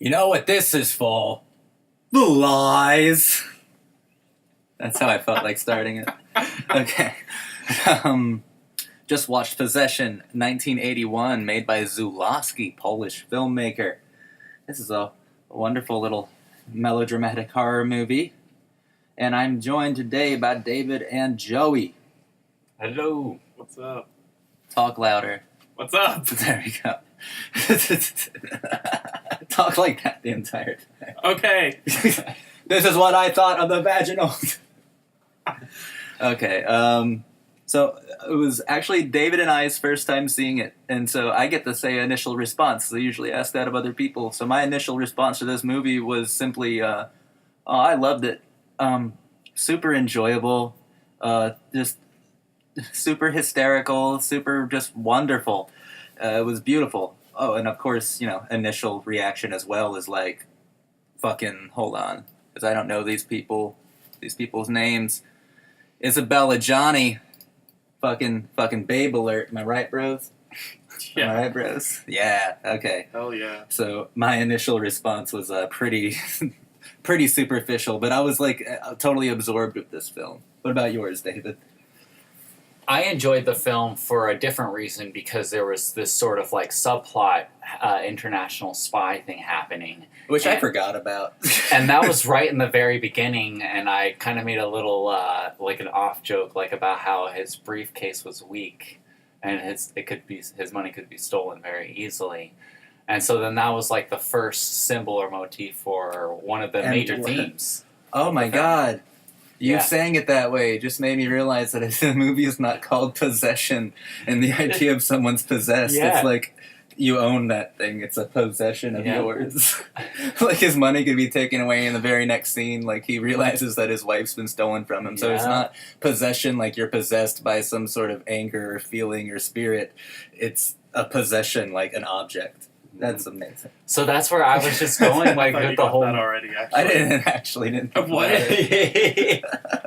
You know what this is for? The lies. That's how I felt like starting it. Okay. Just watched Possession, 1981, made by Żuławski, Polish filmmaker. This is a wonderful little melodramatic horror movie. And I'm joined today by David and Joey. Hello. What's up? Talk louder. What's up? There we go. Talk like that the entire time. Okay. This is what I thought of the vaginal. Okay, so it was actually David and I's first time seeing it, and so I get to say initial response. They usually ask that of other people. So my initial response to this movie was simply, oh, I loved it. Super enjoyable, just super hysterical, super just wonderful. It was beautiful. Oh, and of course, initial reaction as well is like, fucking, hold on, because I don't know these people's names. Isabelle Adjani, fucking babe alert. Am I right, bros? Yeah. Am I right, bros? Yeah. Okay. Hell yeah. So my initial response was pretty superficial, but I was like totally absorbed with this film. What about yours, David? I enjoyed the film for a different reason because there was this sort of like subplot international spy thing happening. Which I forgot about. And that was right in the very beginning, and I kind of made a little, like an off joke, like about how his briefcase was weak, and his money could be stolen very easily. And so then that was like the first symbol or motif for one of the major themes. Oh my god. You saying it that way just made me realize that the movie is not called Possession, and the idea of someone's possessed, it's like you own that thing. It's a possession of yours. Like his money could be taken away in the very next scene. Like he realizes that his wife's been stolen from him. So it's not possession like you're possessed by some sort of anger or feeling or spirit. It's a possession like an object. That's amazing. So that's where I was just going, like with the whole. That already, actually. I didn't think what? about it.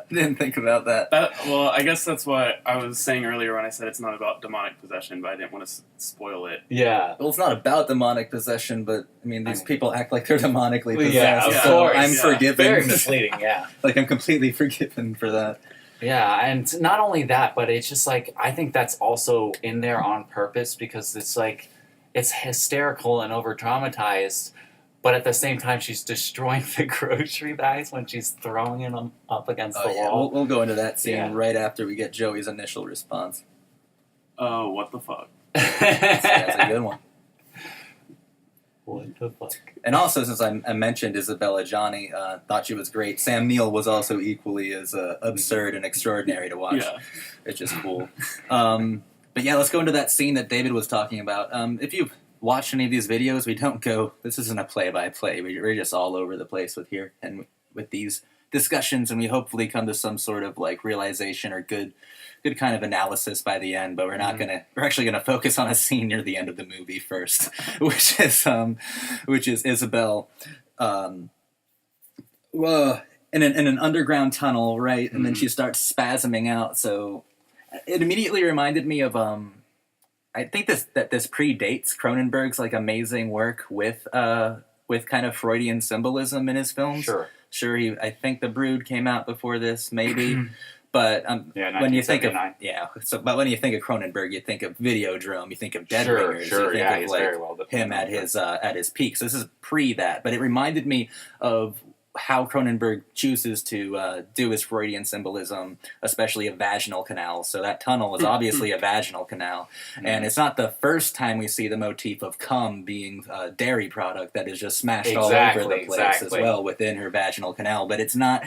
Didn't think about that. Well, I guess that's what I was saying earlier when I said it's not about demonic possession, but I didn't want to spoil it. Yeah. Well, it's not about demonic possession, but I mean, these people act like they're demonically possessed. Yeah, of so course. I'm forgiven. Very misleading. Yeah. Like I'm completely forgiven for that. Yeah, and not only that, but it's just like I think that's also in there on purpose because it's like. It's hysterical and over-dramatized, but at the same time, she's destroying the grocery bags when she's throwing them up against the wall. We'll go into that scene right after we get Joey's initial response. Oh, what the fuck? That's a good one. What the fuck? And also, since I mentioned Isabelle Adjani, thought she was great. Sam Neill was also equally as absurd and extraordinary to watch. Yeah. It's just cool. But yeah, let's go into that scene that David was talking about. If you've watched any of these videos, we don't go, this isn't a play-by-play. We're just all over the place with here and with these discussions, and we hopefully come to some sort of like realization or good kind of analysis by the end, but we're actually gonna focus on a scene near the end of the movie first, which is Isabelle in an underground tunnel, right? And then she starts spasming out, so it immediately reminded me of I think this predates Cronenberg's like amazing work with kind of Freudian symbolism in his films. Sure. I think The Brood came out before this, maybe. But when you think of when you think of Cronenberg, you think of Videodrome, you think of Dead Ringers, you think of he's like very well him at his peak. So this is pre that, but it reminded me of how Cronenberg chooses to do his Freudian symbolism, especially a vaginal canal. So that tunnel is obviously a vaginal canal. And it's not the first time we see the motif of cum being a dairy product that is just smashed all over the place as well within her vaginal canal. But it's not,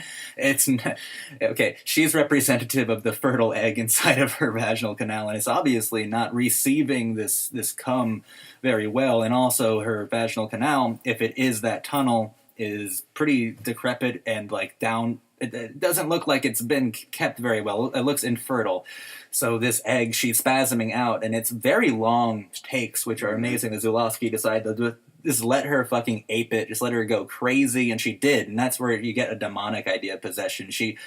okay, she's representative of the fertile egg inside of her vaginal canal, and it's obviously not receiving this cum very well. And also her vaginal canal, if it is that tunnel, is pretty decrepit and like down. It doesn't look like it's been kept very well. It looks infertile. So this egg, she's spasming out, and it's very long takes, which are amazing. The Żuławski decided to just let her fucking ape it, just let her go crazy, and she did. And that's where you get a demonic idea of possession. She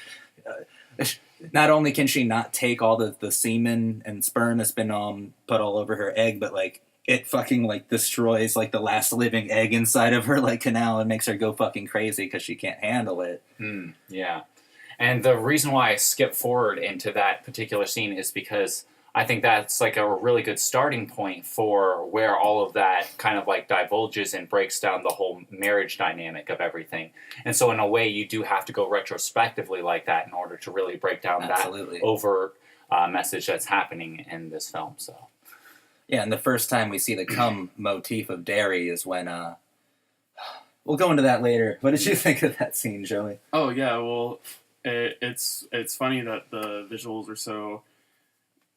not only can she not take all the semen and sperm that's been put all over her egg, but like it fucking like destroys like the last living egg inside of her like canal and makes her go fucking crazy because she can't handle it. Yeah. And the reason why I skip forward into that particular scene is because I think that's like a really good starting point for where all of that kind of like divulges and breaks down the whole marriage dynamic of everything. And so in a way, you do have to go retrospectively like that in order to really break down Absolutely. that overt message that's happening in this film. So, yeah, and the first time we see the cum motif of dairy is when we'll go into that later. What did you think of that scene, Joey? Oh yeah, well, it's funny that the visuals are so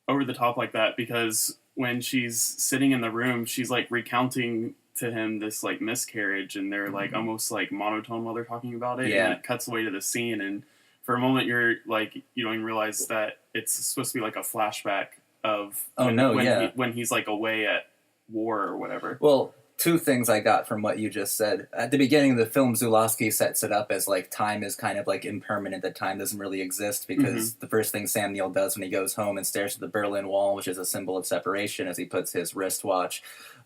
over the top like that, because when she's sitting in the room, she's like recounting to him this like miscarriage, and they're like almost like monotone while they're talking about it. Yeah. And it cuts away to the scene, and for a moment you're like, you don't even realize that it's supposed to be like a flashback of when he's like away at war or whatever. Well, two things I got from what you just said. At the beginning of the film, Żuławski sets it up as like time is kind of like impermanent, that time doesn't really exist, because the first thing Sam Neill does when he goes home and stares at the Berlin Wall, which is a symbol of separation, is he puts his wristwatch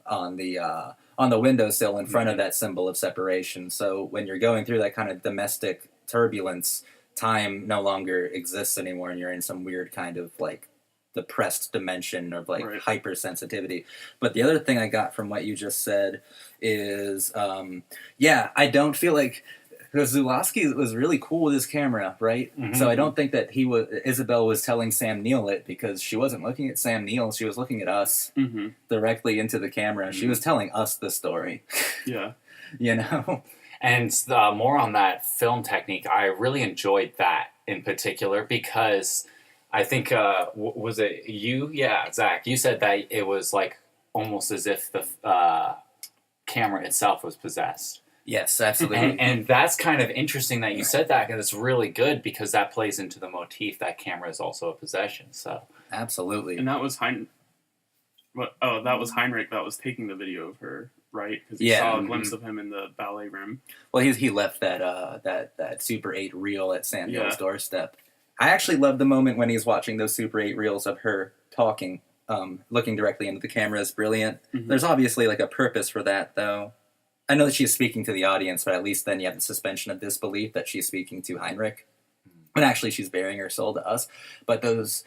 on the windowsill in front of that symbol of separation. So when you're going through that kind of domestic turbulence, time no longer exists anymore, and you're in some weird kind of like depressed dimension of like hypersensitivity. But the other thing I got from what you just said is, I don't feel like, because Żuławski was really cool with his camera, right? So I don't think that Isabelle was telling Sam Neill it, because she wasn't looking at Sam Neill, she was looking at us directly into the camera. She was telling us the story. Yeah. You know? And more on that film technique, I really enjoyed that in particular, because I think, was it you? Yeah, Zach, you said that it was like almost as if the camera itself was possessed. Yes, absolutely. And that's kind of interesting that you said that, because it's really good, because that plays into the motif that camera is also a possession. So absolutely. And that was Heinrich that was taking the video of her, right? Because he saw a glimpse of him in the ballet room. Well, he left that Super 8 reel at Sam Neill's doorstep. I actually love the moment when he's watching those Super 8 reels of her talking, looking directly into the camera is brilliant. There's obviously like a purpose for that, though. I know that she's speaking to the audience, but at least then you have the suspension of disbelief that she's speaking to Heinrich. When actually she's bearing her soul to us. But those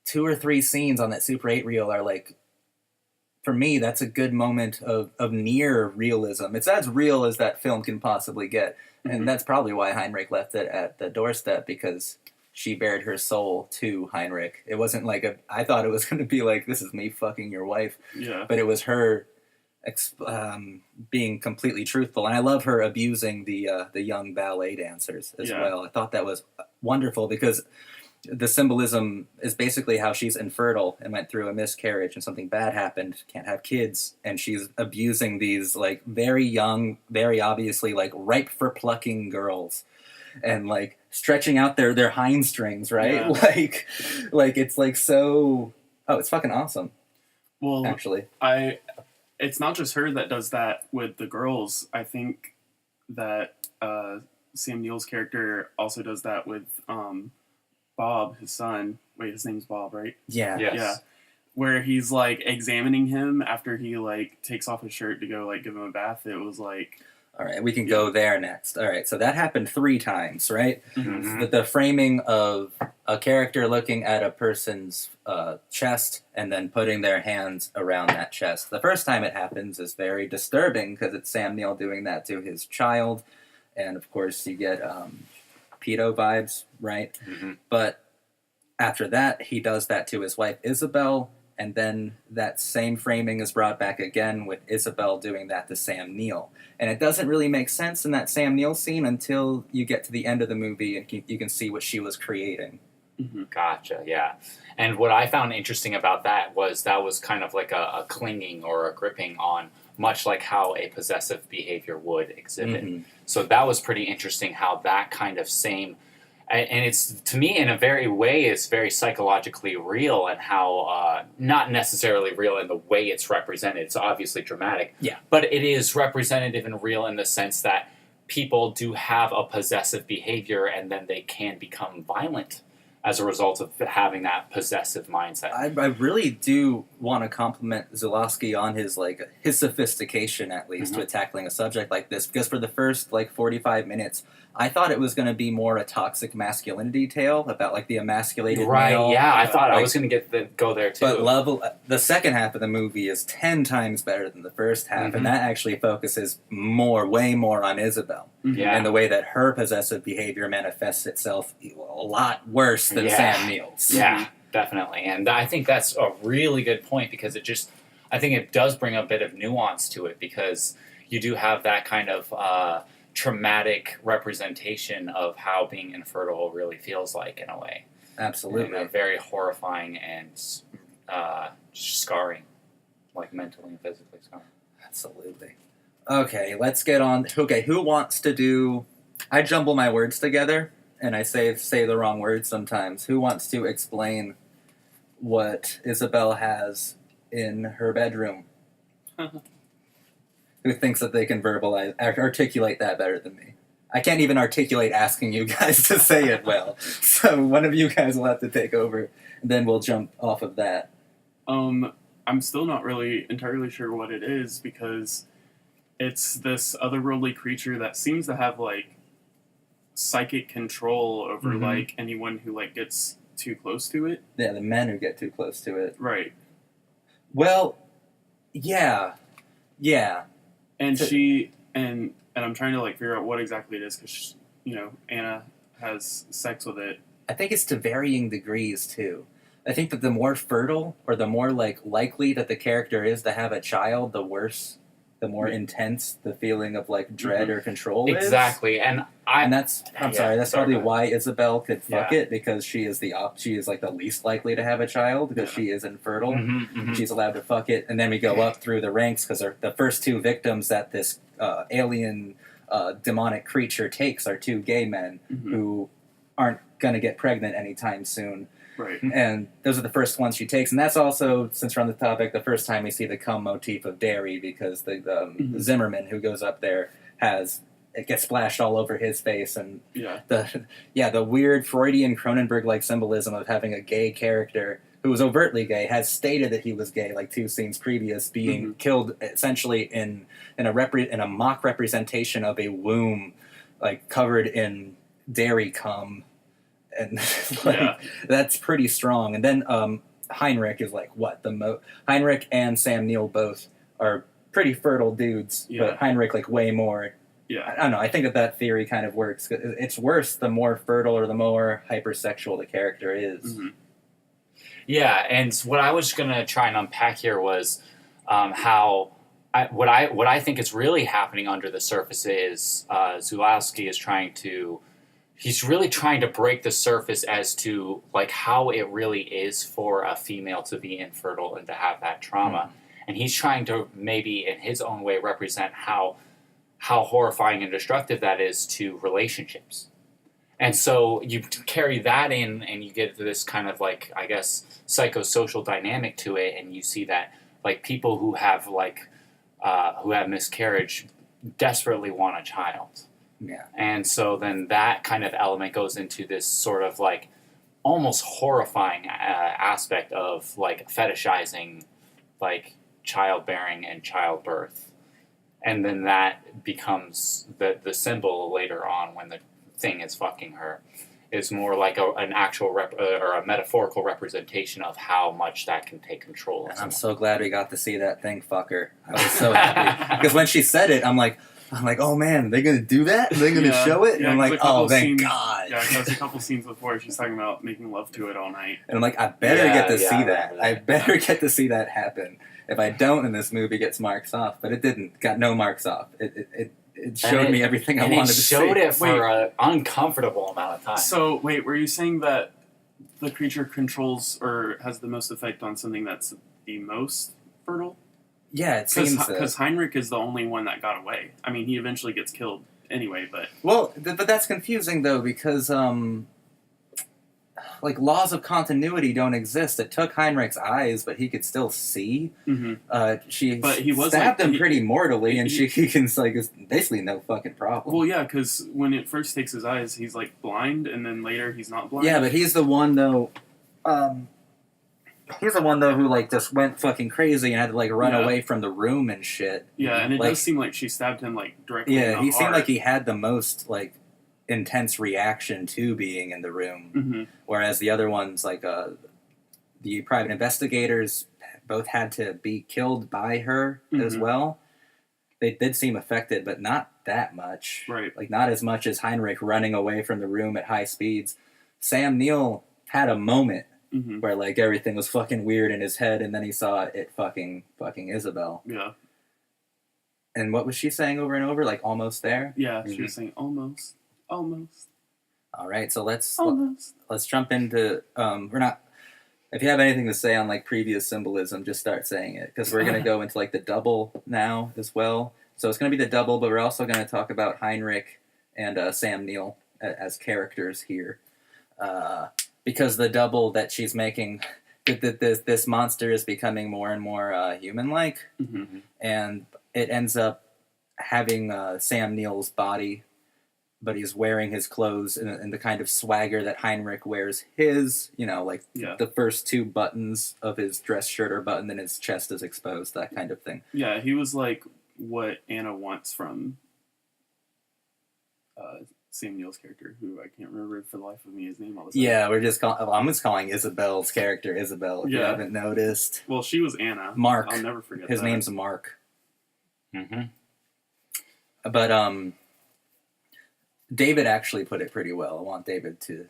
2 or 3 scenes on that Super 8 reel are like, for me, that's a good moment of near realism. It's as real as that film can possibly get. And that's probably why Heinrich left it at the doorstep, because she bared her soul to Heinrich. It wasn't like I thought it was going to be like, this is me fucking your wife. Yeah. But it was her being completely truthful. And I love her abusing the young ballet dancers as well. I thought that was wonderful, because the symbolism is basically how she's infertile and went through a miscarriage and something bad happened, can't have kids, and she's abusing these like very young, very obviously like ripe for plucking girls, and like stretching out their hind strings, right? Like it's like so. Oh, it's fucking awesome. Well, actually, it's not just her that does that with the girls. I think that Sam Neill's character also does that with Bob, his son. Wait, his name's Bob, right? Yeah. Yes. Yeah. Where he's like examining him after he like takes off his shirt to go like give him a bath. It was like, all right, we can go there next. All right, so that happened 3 times, right? The framing of a character looking at a person's chest and then putting their hands around that chest. The first time it happens is very disturbing, because it's Sam Neill doing that to his child, and of course you get pedo vibes, right? But after that, he does that to his wife Isabelle, and then that same framing is brought back again with Isabelle doing that to Sam Neill. And it doesn't really make sense in that Sam Neill scene until you get to the end of the movie and you can see what she was creating. Gotcha, yeah. And what I found interesting about that was kind of like a clinging or a gripping on, much like how a possessive behavior would exhibit. So that was pretty interesting, how that kind of same, and it's, to me, in a very way, it's very psychologically real, and how not necessarily real in the way it's represented. It's obviously dramatic, but it is representative and real in the sense that people do have a possessive behavior, and then they can become violent as a result of having that possessive mindset. I really do want to compliment Żuławski on his sophistication, at least, with tackling a subject like this, because for the first 45 minutes, I thought it was going to be more a toxic masculinity tale about the emasculated male. Yeah, I thought I was going to go there too. But the second half of the movie is 10 times better than the first half, and that actually focuses way more on Isabelle. Yeah. And the way that her possessive behavior manifests itself a lot worse than Sam Neill's. Yeah, definitely. And I think that's a really good point, because I think it does bring a bit of nuance to it, because you do have that kind of traumatic representation of how being infertile really feels like, in a way. Absolutely. And very horrifying and scarring, mentally and physically scarring. Absolutely. Okay, let's get on. Okay, who wants to do... I jumble my words together, and I say the wrong words sometimes. Who wants to explain what Isabelle has in her bedroom? Who thinks that they can articulate that better than me? I can't even articulate asking you guys to say it well. So one of you guys will have to take over, and then we'll jump off of that. I'm still not really entirely sure what it is, because it's this otherworldly creature that seems to have psychic control over anyone who gets too close to it. Yeah, the men who get too close to it. Right. Well, yeah. And and I'm trying to figure out what exactly it is, because Anna has sex with it. I think it's to varying degrees too. I think that the more fertile, or the more likely that the character is to have a child, the worse, the more intense the feeling of dread or control is. Exactly, and that's probably why Isabelle could fuck it, because she is the least likely to have a child, because she is infertile. She's allowed to fuck it, and then we go up through the ranks, because the first two victims that this alien demonic creature takes are two gay men who aren't gonna get pregnant anytime soon. Right. And those are the first ones she takes. And that's also, since we're on the topic, the first time we see the cum motif of dairy, because the Zimmerman who goes up there it gets splashed all over his face. And the weird Freudian Cronenberg-like symbolism of having a gay character who was overtly gay, has stated that he was gay, 2 scenes previous, being killed essentially in a mock representation of a womb, covered in dairy cum. And that's pretty strong. And then Heinrich is Heinrich and Sam Neill both are pretty fertile dudes, but Heinrich way more. Yeah, I don't know. I think that theory kind of works. It's worse the more fertile or the more hypersexual the character is. Yeah, and what I was going to try and unpack here was how what I think is really happening under the surface is Żuławski is he's really trying to break the surface as to how it really is for a female to be infertile and to have that trauma. And he's trying to maybe in his own way represent how horrifying and destructive that is to relationships. And so you carry that in and you get this kind of I guess psychosocial dynamic to it, and you see that people who have miscarriage desperately want a child. Yeah. And so then that kind of element goes into this sort of almost horrifying aspect of fetishizing childbearing and childbirth. And then that becomes the symbol later on when the thing is fucking her, is more an actual or a metaphorical representation of how much that can take control. And I'm so glad we got to see that thing fuck her. I was so happy. Because when she said it, I'm like, oh man, are they going to do that? Are they going to show it? And I'm like, oh, thank God. Yeah, there's a couple scenes before she's talking about making love to it all night. And I'm like, I better get to see that. I better get to see that happen. If I don't, then this movie gets marks off. But it didn't. Got no marks off. It showed me everything I wanted to see. It showed it for an uncomfortable amount of time. So, wait, were you saying that the creature controls or has the most effect on something that's the most fertile? Yeah, it seems because Heinrich is the only one that got away. I mean, he eventually gets killed anyway, but... Well, but that's confusing, though, because, like laws of continuity don't exist. It took Heinrich's eyes, but he could still see. She stabbed him pretty mortally, and he can like it's basically no fucking problem. Well, yeah, because when it first takes his eyes, he's like blind, and then later he's not blind. Yeah, but he's the one though. He's the one though who like just went fucking crazy and had to like run away from the room and shit. Yeah, and it like, does seem like she stabbed him like directly. Yeah, he seemed like he had the most like intense reaction to being in the room, whereas the other ones, like the private investigators, both had to be killed by her as well. They did seem affected, but not that much. Right, like not as much as Heinrich running away from the room at high speeds. Sam Neill had a moment where like everything was fucking weird in his head, and then he saw it fucking Isabelle. Yeah. And what was she saying over and over? Like almost there. Yeah, she was saying almost. Almost. All right, so let's jump into we're not. If you have anything to say on like previous symbolism, just start saying it, because we're gonna go into like the double now as well. So it's gonna be the double, but we're also gonna talk about Heinrich and Sam Neill as characters here, because the double that she's making, this monster is becoming more and more human-like, and it ends up having Sam Neill's body. But he's wearing his clothes in the kind of swagger that Heinrich wears his, like the first two buttons of his dress shirt are buttoned and his chest is exposed, that kind of thing. Yeah, he was like what Anna wants from Sam Neill's character, who I can't remember for the life of me his name all the time. Yeah, I'm just calling Isabelle's character Isabelle, if you haven't noticed. Well, she was Anna. Mark. I'll never forget his that. name's Mark. But, David actually put it pretty well. I want David to...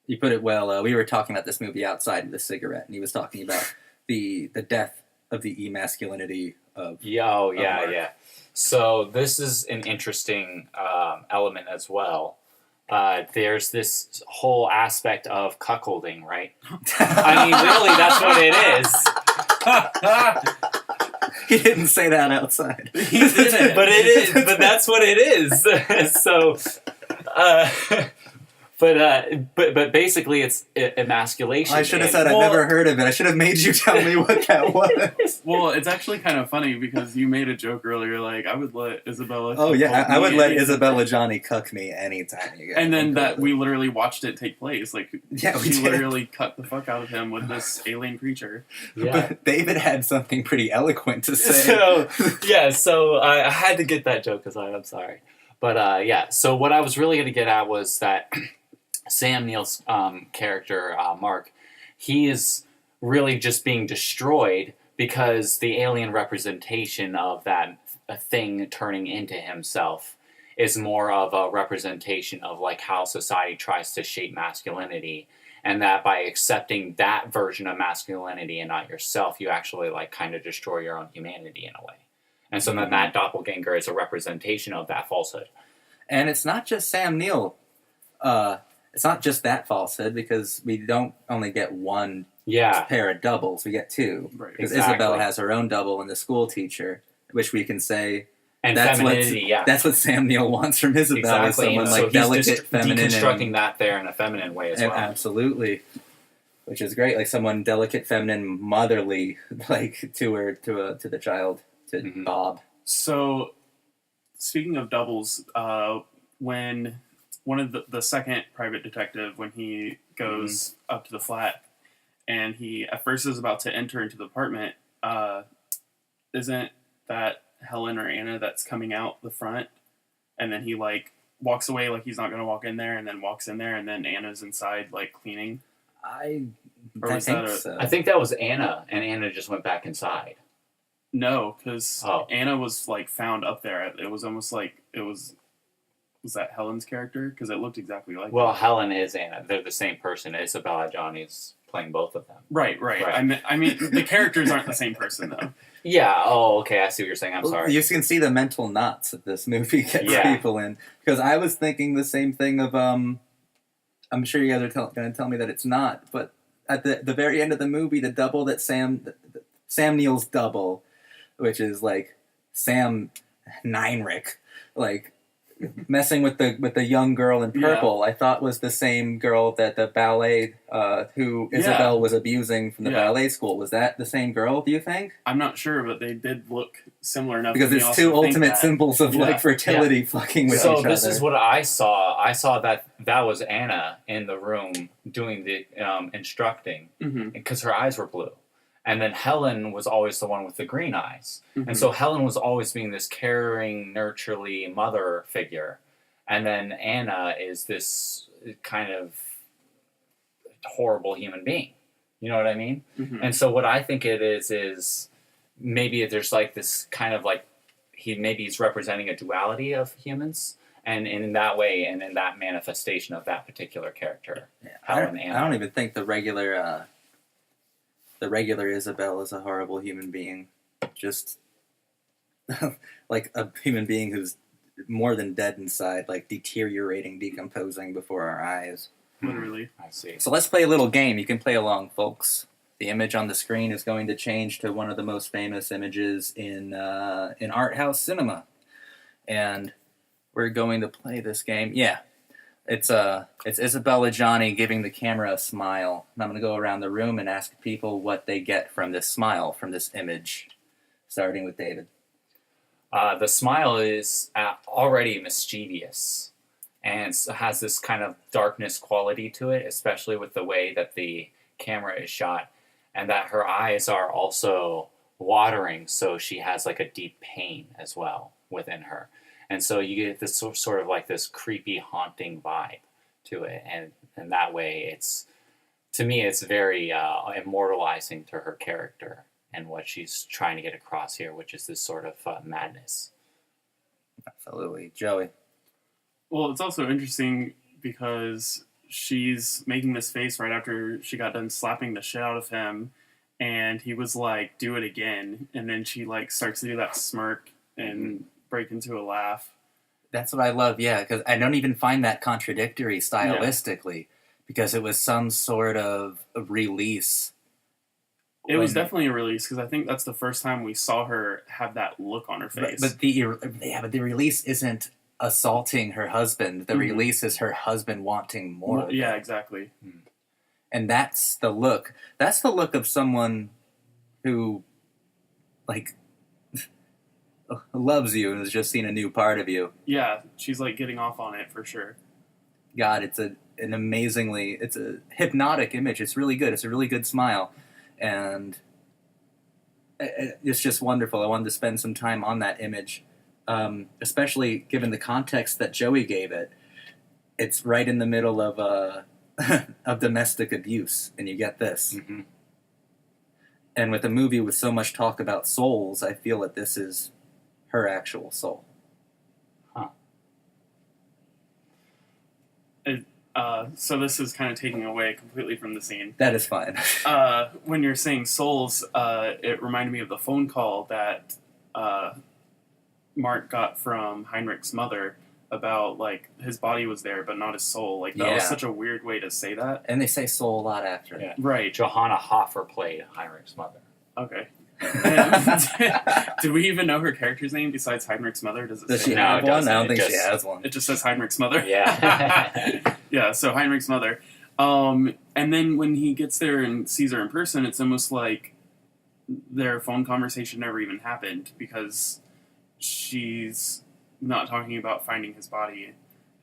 He put it well. We were talking about this movie outside of the cigarette, and he was talking about the death of the emasculinity of... Yeah. So this is an interesting element as well. There's this whole aspect of cuckolding, right? I mean, really, that's what it is. He didn't say that outside. He didn't, but it is. But that's what it is. So, but basically, it's emasculation. I should have said I've never heard of it. I should have made you tell me what that was. Well, it's actually kind of funny because you made a joke earlier, like I would let Isabelle. Oh yeah, I would let Isabelle Adjani cuck me anytime. You and then that we literally watched it take place. Like we literally cut the fuck out of him with this alien creature. Yeah. But David had something pretty eloquent to say. So I had to get that joke aside. I'm sorry, but So what I was really going to get at was that. Sam Neill's character, Mark, he is really just being destroyed because the alien representation of that thing turning into himself is more of a representation of like how society tries to shape masculinity, and that by accepting that version of masculinity and not yourself, you actually like kind of destroy your own humanity in a way. And so then that doppelganger is a representation of that falsehood. And it's not just Sam Neill. It's not just that falsehood, because we don't only get one pair of doubles, we get two. Right. Because Isabelle has her own double in the school teacher, which we can say and femininity, that's what Sam Neill wants from Isabelle, is someone like delicate, feminine. Deconstructing that there in a feminine way as well. Absolutely. Which is great, like someone delicate, feminine, motherly, like to the child, to Bob. So, speaking of doubles, when one of the second private detective, when he goes up to the flat, and he at first is about to enter into the apartment, isn't that Helen or Anna that's coming out the front? And then he like walks away like he's not going to walk in there, and then walks in there, and then Anna's inside like cleaning. I think so. I think that was Anna, and Anna just went back inside. No, because Anna was like found up there. It was almost like it was. Was that Helen's character? Because it looked exactly like Well, that. Helen is Anna. They're the same person. Isabelle Adjani's playing both of them. Right. I mean, the characters aren't the same person, though. Yeah, okay, I see what you're saying. I'm sorry. You can see the mental knots that this movie gets people in. Because I was thinking the same thing of, I'm sure you guys are going to tell me that it's not, but at the very end of the movie, the double that Sam Neill's double, which is like Sam Neinrich, like, messing with the young girl in purple, I thought was the same girl that the ballet who Isabelle was abusing from the ballet school. Was that the same girl, do you think? I'm not sure, but they did look similar enough. Because it's two ultimate symbols of like fertility fucking with each other. So this is what I saw. I saw that was Anna in the room doing the instructing, because her eyes were blue. And then Helen was always the one with the green eyes. And so Helen was always being this caring, nurturely mother figure. And then Anna is this kind of horrible human being. You know what I mean? And so what I think it is maybe there's like this kind of like, he's representing a duality of humans. And in that way, and in that manifestation of that particular character. Helen, I don't even think the regular Isabelle is a horrible human being. Just like a human being who's more than dead inside, like deteriorating, decomposing before our eyes. Literally. I see. So let's play a little game. You can play along, folks. The image on the screen is going to change to one of the most famous images in art house cinema. And we're going to play this game. Yeah. It's Isabelle Adjani giving the camera a smile. And I'm going to go around the room and ask people what they get from this smile, from this image. Starting with David. The smile is already mischievous and has this kind of darkness quality to it, especially with the way that the camera is shot, and that her eyes are also watering, so she has like a deep pain as well within her. And so you get this sort of like this creepy, haunting vibe to it. And that way, to me, it's very immortalizing to her character and what she's trying to get across here, which is this sort of madness. Absolutely. Joey. Well, it's also interesting because she's making this face right after she got done slapping the shit out of him. And he was like, do it again. And then she like starts to do that smirk and break into a laugh. That's what I love, yeah, because I don't even find that contradictory stylistically, because it was some sort of release. It was definitely a release, because I think that's the first time we saw her have that look on her face. But the release isn't assaulting her husband. The release is her husband wanting more. Yeah, exactly. And that's the look. That's the look of someone who, like, loves you and has just seen a new part of you. Yeah, she's like getting off on it for sure. God, it's a hypnotic image. It's really good. It's a really good smile. And it's just wonderful. I wanted to spend some time on that image, especially given the context that Joey gave it. It's right in the middle of of domestic abuse, and you get this. And with a movie with so much talk about souls, I feel that this is her actual soul. So this is kind of taking away completely from the scene. That is fine. When you're saying souls, it reminded me of the phone call that Mark got from Heinrich's mother about, like, his body was there, but not his soul. Like, that was such a weird way to say that. And they say soul a lot after. Yeah. Right. Johanna Hoffer played Heinrich's mother. Okay. Did we even know her character's name besides Heinrich's mother? Does she have one? I don't think she has one. It just says Heinrich's mother. Yeah. Yeah, so Heinrich's mother. And then when he gets there and sees her in person, it's almost like their phone conversation never even happened, because she's not talking about finding his body.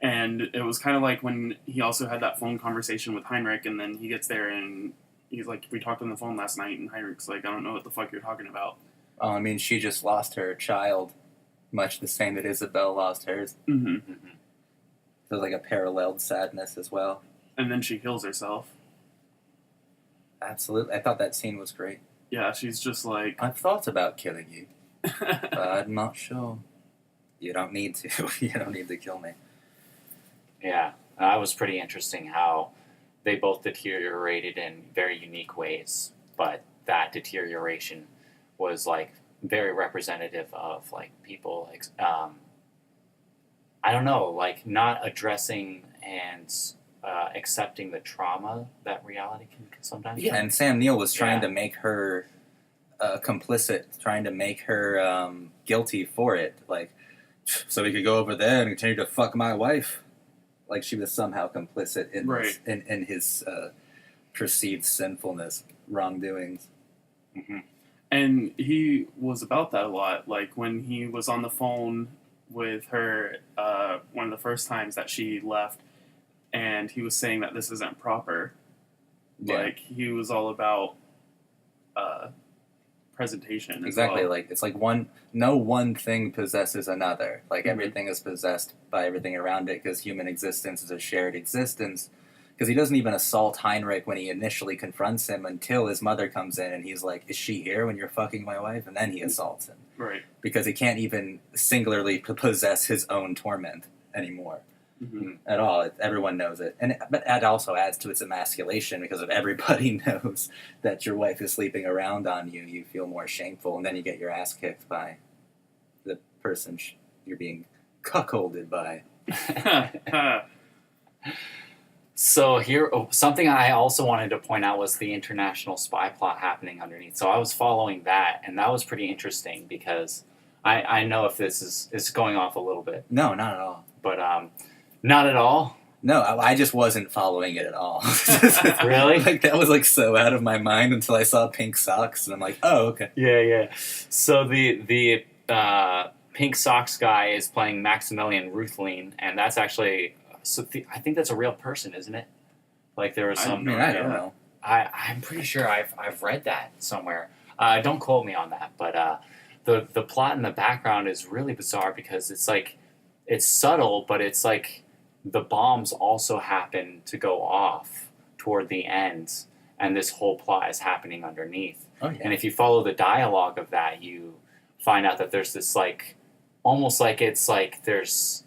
And it was kind of like when he also had that phone conversation with Heinrich, and then he gets there and he's like, we talked on the phone last night, and Heinrich's like, I don't know what the fuck you're talking about. Oh, I mean, she just lost her child, much the same that Isabelle lost hers. So like a paralleled sadness as well. And then she kills herself. Absolutely. I thought that scene was great. Yeah, she's just like... I've thought about killing you, but I'm not sure. You don't need to. You don't need to kill me. Yeah, that was pretty interesting how they both deteriorated in very unique ways, but that deterioration was, like, very representative of, like, people, I don't know, like, not addressing and accepting the trauma that reality can sometimes. Yeah, and Sam Neill was trying to make her complicit, trying to make her guilty for it. Like, so he could go over there and continue to fuck my wife. Like she was somehow complicit in Right. in his perceived sinfulness, wrongdoings. Mm-hmm. And he was about that a lot. Like when he was on the phone with her one of the first times that she left, and he was saying that this isn't proper. Yeah. Like he was all about presentation. Exactly. As well. Like it's like no one thing possesses another. Like Mhm. everything is possessed by everything around it because human existence is a shared existence. Because he doesn't even assault Heinrich when he initially confronts him until his mother comes in and he's like, "Is she here when you're fucking my wife?" And then he assaults him Right. because he can't even singularly possess his own torment anymore. Mm-hmm. At all. Everyone knows it. But that also adds to its emasculation because if everybody knows that your wife is sleeping around on you, you feel more shameful, and then you get your ass kicked by the person you're being cuckolded by. So here, something I also wanted to point out was the international spy plot happening underneath. So I was following that, and that was pretty interesting because I know if this is going off a little bit, No, not at all. but not at all. No, I just wasn't following it at all. Really? Like that was like so out of my mind until I saw Pink Socks, and I'm like, oh, okay. Yeah. So the Pink Socks guy is playing Maximilian Ruthline, and that's actually I think that's a real person, isn't it? Like there was I some. mean, I don't know. I'm pretty sure I've read that somewhere. Don't quote me on that, but the plot in the background is really bizarre because it's like it's subtle, but it's like the bombs also happen to go off toward the end, and this whole plot is happening underneath. Oh yeah. And if you follow the dialogue of that, you find out that there's this like almost like it's like there's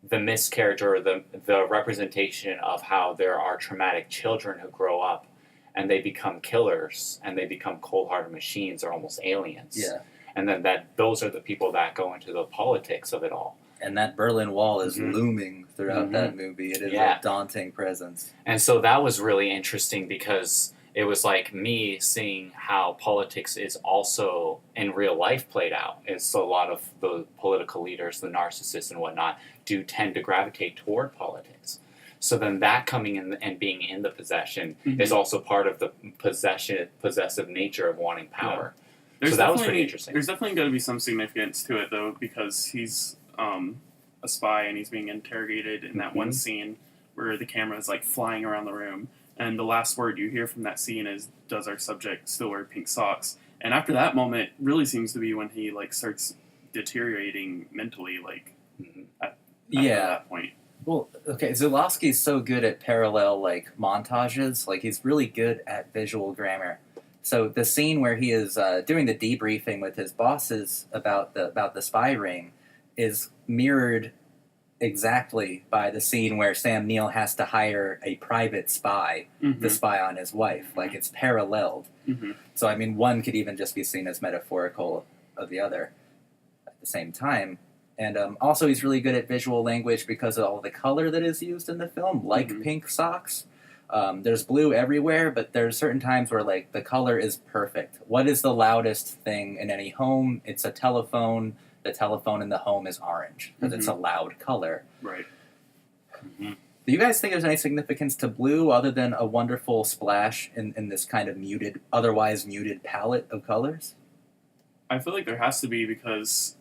the miscarriage or the representation of how there are traumatic children who grow up and they become killers and they become cold-hearted machines or almost aliens. Yeah. And then those are the people that go into the politics of it all. And that Berlin Wall is Mhm. looming throughout Mhm. that movie. It is Yeah. a daunting presence. And so that was really interesting because it was like me seeing how politics is also in real life played out. It's a lot of the political leaders, the narcissists and whatnot, do tend to gravitate toward politics. So then that coming in and being in the possession Mhm. is also part of the possessive nature of wanting power. There's So that was definitely- pretty interesting. There's definitely got to be some significance to it, though, because he's a spy and he's being interrogated in that one Mhm. scene where the camera is like flying around the room, and the last word you hear from that scene is, "Does our subject still wear pink socks?" And after that moment, really seems to be when he like starts deteriorating mentally, like Mhm. after Yeah. that point. Well, okay, Żuławski's so good at parallel like montages. Like he's really good at visual grammar. So the scene where he is doing the debriefing with his bosses about the spy ring is mirrored exactly by the scene where Sam Neill has to hire a private spy Mm-hmm. to spy on his wife. Like it's paralleled. Mm-hmm. So I mean, one could even just be seen as metaphorical of the other at the same time. And also, he's really good at visual language because of all the color that is used in the film, like Mhm. Pink Socks. There's blue everywhere, but there's certain times where like the color is perfect. What is the loudest thing in any home? It's a telephone. The telephone in the home is orange because it's a loud color. Right. Mhm. Do you guys think there's any significance to blue other than a wonderful splash in this kind of muted, otherwise muted palette of colors? I feel like there has to be because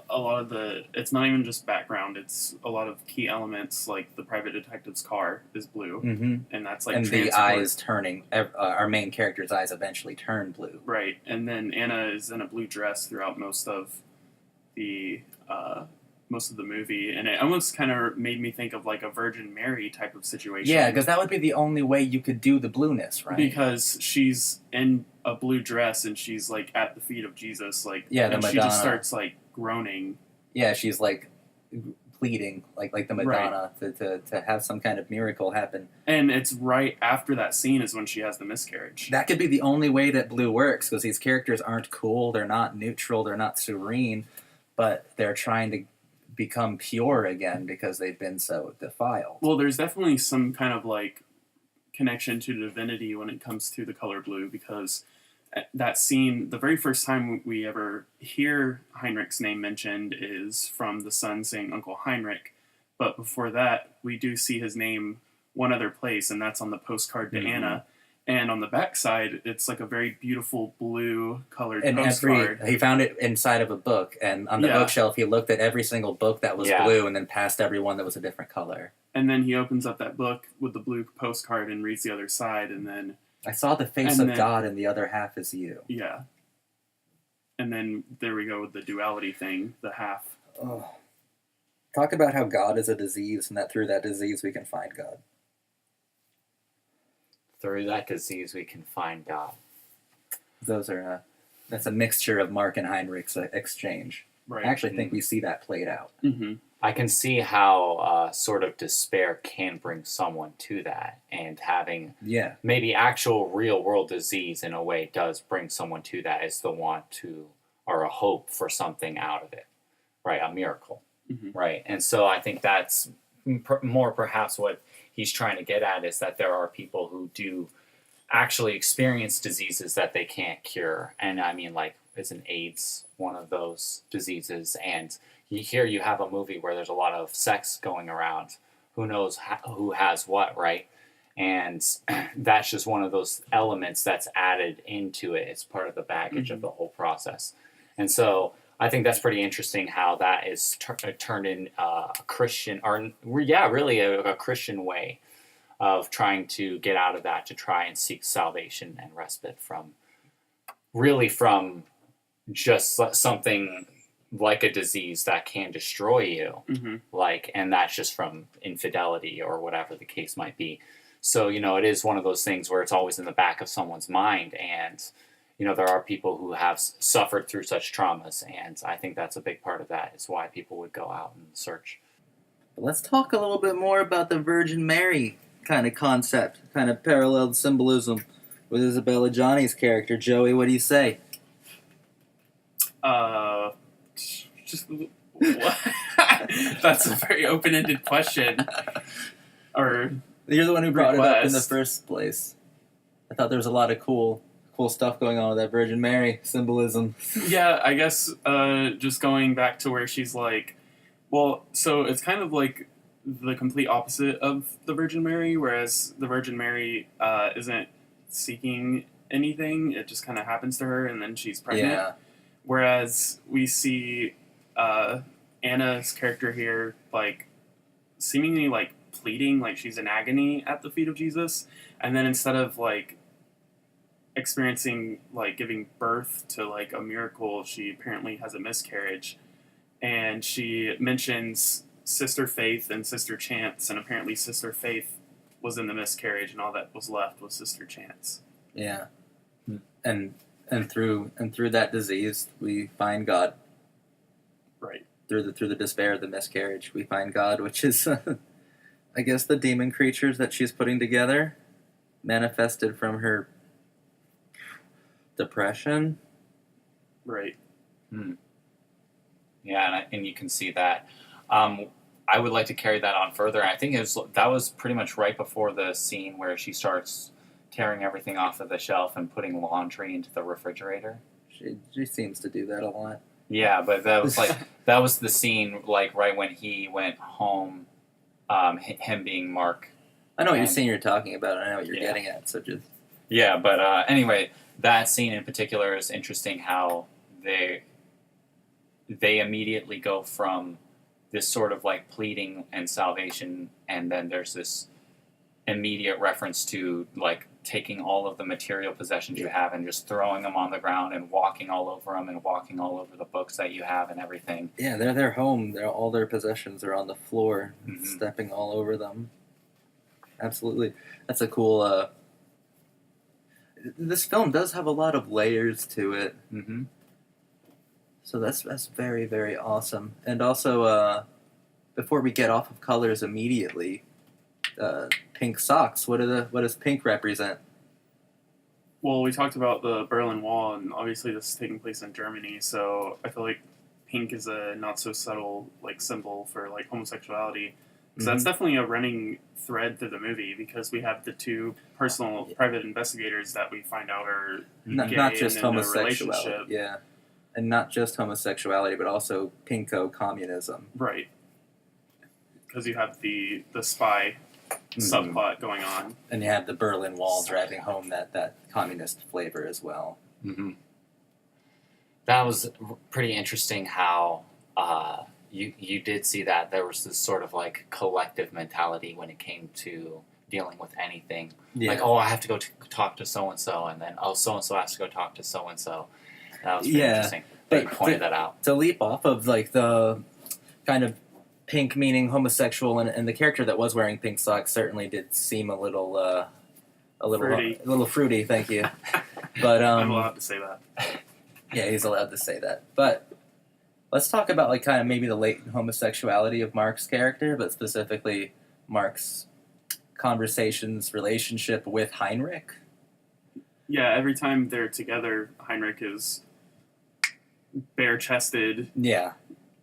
a lot of it's not even just background, it's a lot of key elements, like the private detective's car is blue, Mm-hmm. and that's like And the transport. eyes turning, our main character's eyes eventually turn blue. Right, and then Anna is in a blue dress throughout most of the movie, and it almost kind of made me think of like a Virgin Mary type of situation. Yeah, because that would be the only way you could do the blueness, right? Because she's in a blue dress and she's like at the feet of Jesus, like Yeah, the and she Madonna. just starts like groaning. Yeah, she's like pleading, like the Madonna, to have some kind of miracle happen. And it's right after that scene is when she has the miscarriage. That could be the only way that blue works, because these characters aren't cool, they're not neutral, they're not serene, but they're trying to become pure again because they've been so defiled. Well, there's definitely some kind of like connection to divinity when it comes to the color blue, because that scene, the very first time we ever hear Heinrich's name mentioned is from the son saying Uncle Heinrich. But before that, we do see his name one other place, and that's on the postcard to Anna. And on the back side, it's like a very beautiful blue colored postcard. He found it inside of a book, and on the bookshelf, he looked at every single book that was blue, and then passed every one that was a different color. And then he opens up that book with the blue postcard and reads the other side, and then... I saw the face of God, and the other half is you. Yeah. And then there we go with the duality thing, the half. Oh. Talk about how God is a disease, and that through that disease we can find God. Through that disease we can find God. Those are that's a mixture of Mark and Heinrich's exchange. Right. I actually think we see that played out. I can see how sort of despair can bring someone to that, and having maybe actual real world disease in a way does bring someone to that, is the want to, or a hope for something out of it, right? A miracle, right? And so I think that's more perhaps what he's trying to get at, is that there are people who do actually experience diseases that they can't cure. And I mean, like, isn't AIDS one of those diseases? And here you have a movie where there's a lot of sex going around. Who knows who has what, right? And that's just one of those elements that's added into it. It's part of the baggage of the whole process. And so I think that's pretty interesting how that is turned in a Christian, or really a Christian way of trying to get out of that, to try and seek salvation and respite from just something like a disease that can destroy you, and that's just from infidelity or whatever the case might be. So, it is one of those things where it's always in the back of someone's mind, and there are people who have suffered through such traumas, and I think that's a big part of that, is why people would go out and search. Let's talk a little bit more about the Virgin Mary kind of concept, kind of paralleled symbolism with Isabelle Adjani's character. Joey, what do you say? Just what? That's a very open-ended question. Or you're the one who brought it up in the first place. I thought there was a lot of cool stuff going on with that Virgin Mary symbolism. Yeah, I guess just going back to where she's like, so it's kind of like the complete opposite of the Virgin Mary, whereas the Virgin Mary isn't seeking anything; it just kind of happens to her, and then she's pregnant. Yeah. Whereas we see Anna's character here, like, seemingly, like, pleading, like she's in agony at the feet of Jesus, and then instead of, like, experiencing, like, giving birth to, like, a miracle, she apparently has a miscarriage, and she mentions Sister Faith and Sister Chance, and apparently Sister Faith was in the miscarriage, and all that was left was Sister Chance. Yeah. And through that disease, we find God. Right. Through the despair of the miscarriage, we find God, which is, I guess, the demon creatures that she's putting together, manifested from her depression. Right. Yeah, and you can see that. I would like to carry that on further. I think that was pretty much right before the scene where she starts tearing everything off of the shelf and putting laundry into the refrigerator. She seems to do that a lot. Yeah, but that was that was the scene, like, right when he went home, him being Mark. I know what you're talking about. I know what you're getting at. So just but anyway, that scene in particular is interesting. How they immediately go from this sort of like pleading and salvation, and then there's this immediate reference to like taking all of the material possessions you have and just throwing them on the ground and walking all over them and walking all over the books that you have and everything. Yeah, they're home. All their possessions are on the floor, stepping all over them. Absolutely. That's a cool... this film does have a lot of layers to it. So that's very, very awesome. And also, before we get off of colors immediately... pink socks. What does pink represent? Well, we talked about the Berlin Wall, and obviously this is taking place in Germany, so I feel like pink is a not so subtle like symbol for like homosexuality. So that's definitely a running thread through the movie, because we have the two private investigators that we find out are gay not just and in a homosexuality, relationship. yeah, and not just homosexuality, but also pinko communism. Right. Because you have the spy subplot going on. And you have the Berlin Wall driving home that communist flavor as well. Mm-hmm. That was pretty interesting how you did see that there was this sort of like collective mentality when it came to dealing with anything. Yeah. Like, oh, I have to go talk to so-and-so, and then, oh, so-and-so has to go talk to so-and-so. That was pretty interesting that you pointed that out. To leap off of like the kind of pink meaning homosexual, and the character that was wearing pink socks certainly did seem a little fruity. Thank you. But I'm allowed to say that. Yeah, he's allowed to say that. But let's talk about like kind of maybe the latent homosexuality of Mark's character, but specifically Mark's relationship with Heinrich. Yeah, every time they're together, Heinrich is bare-chested. Yeah.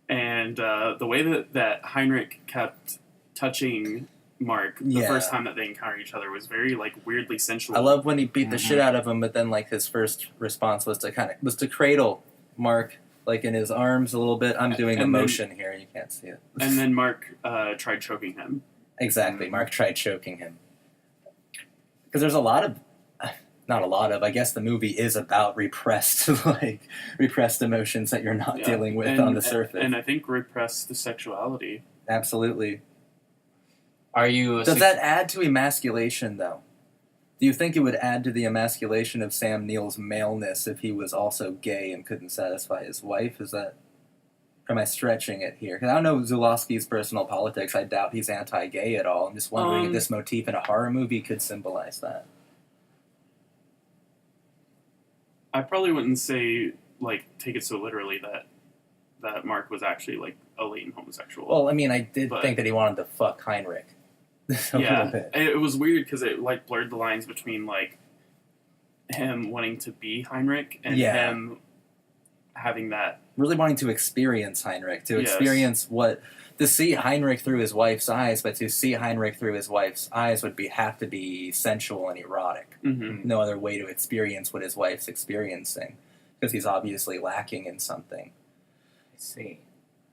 And the way that Heinrich kept touching Mark the first time that they encountered each other was very like weirdly sensual. I love when he beat the shit out of him, but then like his first response was to cradle Mark like in his arms a little bit. I'm doing the motion here; you can't see it. And then Mark tried choking him. Exactly, Mark tried choking him because there's not a lot of. I guess the movie is about repressed emotions that you're not dealing with on the surface, and I think repressed sexuality. Absolutely. Does that add to emasculation, though? Do you think it would add to the emasculation of Sam Neill's maleness if he was also gay and couldn't satisfy his wife? Am I stretching it here? Because I don't know Żuławski's personal politics. I doubt he's anti-gay at all. I'm just wondering if this motif in a horror movie could symbolize that. I probably wouldn't say, like, take it so literally that Mark was actually, like, a latent homosexual. Well, I mean, I did think that he wanted to fuck Heinrich. A little bit. It was weird because it, like, blurred the lines between, like, him wanting to be Heinrich and him having that... Really wanting to experience Heinrich, to see Heinrich through his wife's eyes, but to see Heinrich through his wife's eyes would have to be sensual and erotic. Mm-hmm. No other way to experience what his wife's experiencing, because he's obviously lacking in something. I see.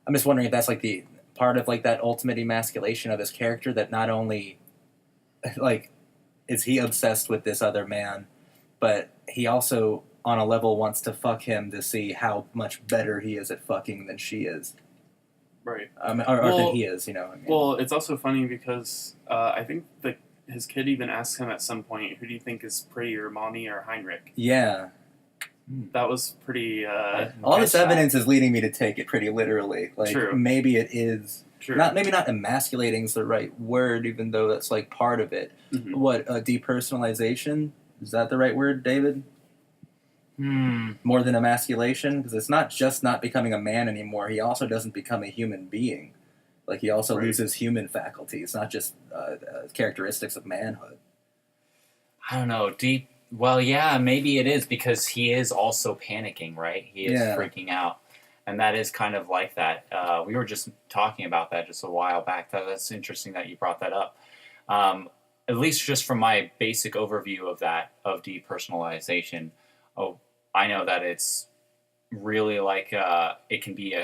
I'm just wondering if that's like the part of like that ultimate emasculation of his character, that not only like is he obsessed with this other man, but he also on a level wants to fuck him to see how much better he is at fucking than she is. Right. Or than he is, you know what I mean? Well, it's also funny because I think that his kid even asks him at some point, who do you think is prettier, Mommy or Heinrich? Yeah. That was pretty... all this evidence is leading me to take it pretty literally. Like, True. Maybe it is... True. Maybe not emasculating is the right word, even though that's like part of it. Mm-hmm. What, depersonalization? Is that the right word, David? More than emasculation? Because it's not just not becoming a man anymore. He also doesn't become a human being. Like, he also loses human faculties, not just characteristics of manhood. I don't know. Well, yeah, maybe it is, because he is also panicking, right? He is freaking out. And that is kind of like that. We were just talking about that just a while back. That's interesting that you brought that up. At least just from my basic overview of that, of depersonalization, I know that it's really like it can be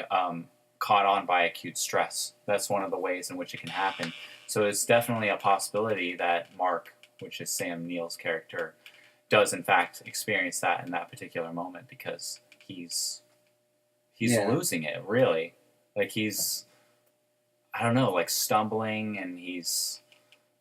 caught on by acute stress. That's one of the ways in which it can happen. So it's definitely a possibility that Mark, which is Sam Neill's character, does in fact experience that in that particular moment, because he's losing it, really. Like, he's, I don't know, like stumbling, and he's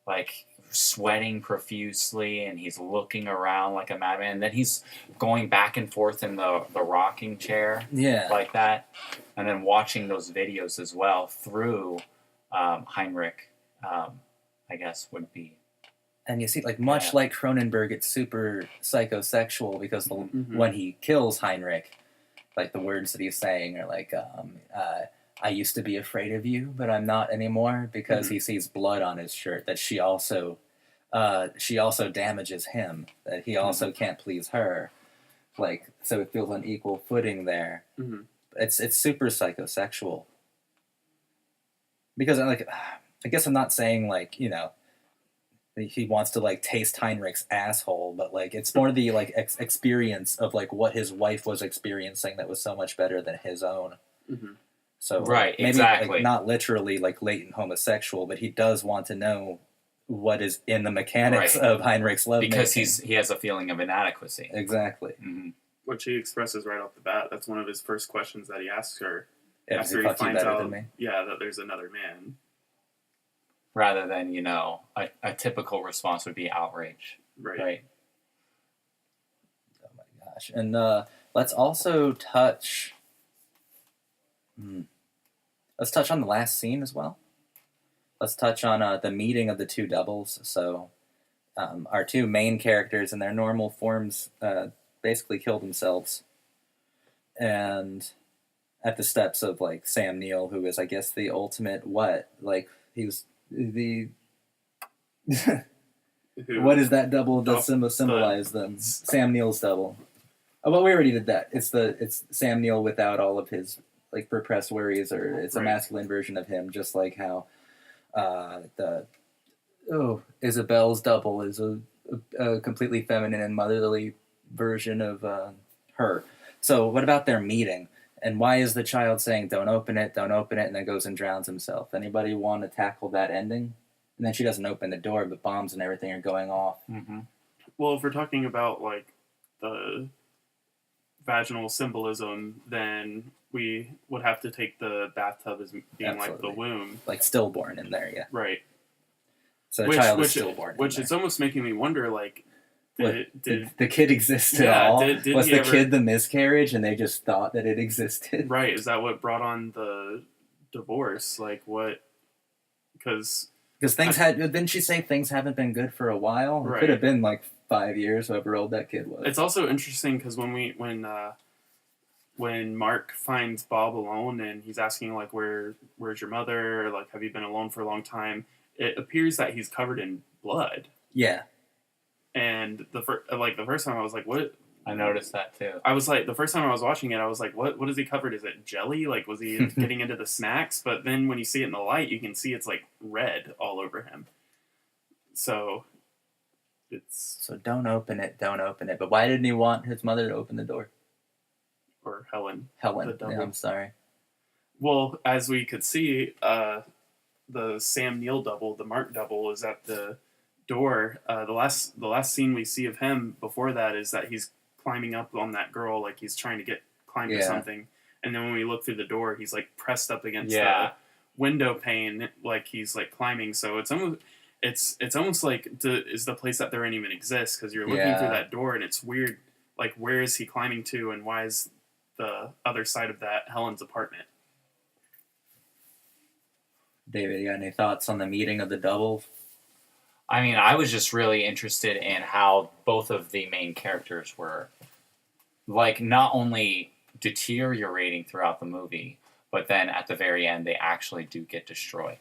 like sweating profusely, and he's looking around like a madman, and then he's going back and forth in the rocking chair like that, and then watching those videos as well through Heinrich, I guess would be. And you see, like, much like Cronenberg, it's super psychosexual, because when he kills Heinrich, like, the words that he's saying are like, I used to be afraid of you, but I'm not anymore, because he sees blood on his shirt, that she also damages him, that he also can't please her. Like, so it feels on equal footing there. It's super psychosexual. Because, like, I guess I'm not saying like, you know, he wants to like taste Heinrich's asshole, but like it's more the like experience of like what his wife was experiencing that was so much better than his own. Mm-hmm. So right, maybe exactly. like, not literally like latent homosexual, but he does want to know what is in the mechanics of Heinrich's love because making. he has a feeling of inadequacy. Exactly. Mm-hmm. Which he expresses right off the bat. That's one of his first questions that he asks her After he finds out, than me. that there's another man. Rather than, you know, a typical response would be outrage. Right. Oh my gosh. And let's also touch... Let's touch on the last scene as well. Let's touch on the meeting of the two doubles. So our two main characters in their normal forms basically kill themselves. And at the steps of, like, Sam Neill, who is, I guess, the ultimate what? Like, he was the... What is that double that symbolize them? Sam Neill's double. Oh, well, we already did that. It's Sam Neill without all of his, like, repressed worries, or it's a masculine version of him, just like how Isabelle's double is a completely feminine and motherly version of her. So what about their meeting? And why is the child saying, don't open it, and then goes and drowns himself? Anybody want to tackle that ending? And then she doesn't open the door, but bombs and everything are going off. Mm-hmm. Well, if we're talking about, like, the vaginal symbolism, then we would have to take the bathtub as being Absolutely. like the womb. Like stillborn in there, yeah. Right. So the child is stillborn. Which it's almost making me wonder, like, did the kid exist at all? Was the kid the miscarriage and they just thought that it existed? Right. Is that what brought on the divorce? Like, what? Because things didn't she say things haven't been good for a while? It could have been like 5 years, however old that kid was. It's also interesting because when Mark finds Bob alone and he's asking, like, where's your mother? Like, have you been alone for a long time? It appears that he's covered in blood. Yeah. And the first time I was like, what? I noticed that too. I was like, the first time I was watching it, I was like, what is he covered? Is it jelly? Like, was he getting into the snacks? But then when you see it in the light, you can see it's like red all over him. So don't open it. But why didn't he want his mother to open the door? Or Helen. Yeah, I'm sorry. Well, as we could see, the Sam Neill double, the Mark double, is at the door. The last scene we see of him before that is that he's climbing up on that girl, like he's trying to climb to something. And then when we look through the door, he's like pressed up against the window pane, like he's like climbing. So it's almost like is the place that there ain't even exist, because you're looking through that door and it's weird. Like, where is he climbing to, and why is the other side of that Helen's apartment? David, you got any thoughts on the meeting of the doubles? I mean, I was just really interested in how both of the main characters were, like, not only deteriorating throughout the movie, but then at the very end, they actually do get destroyed.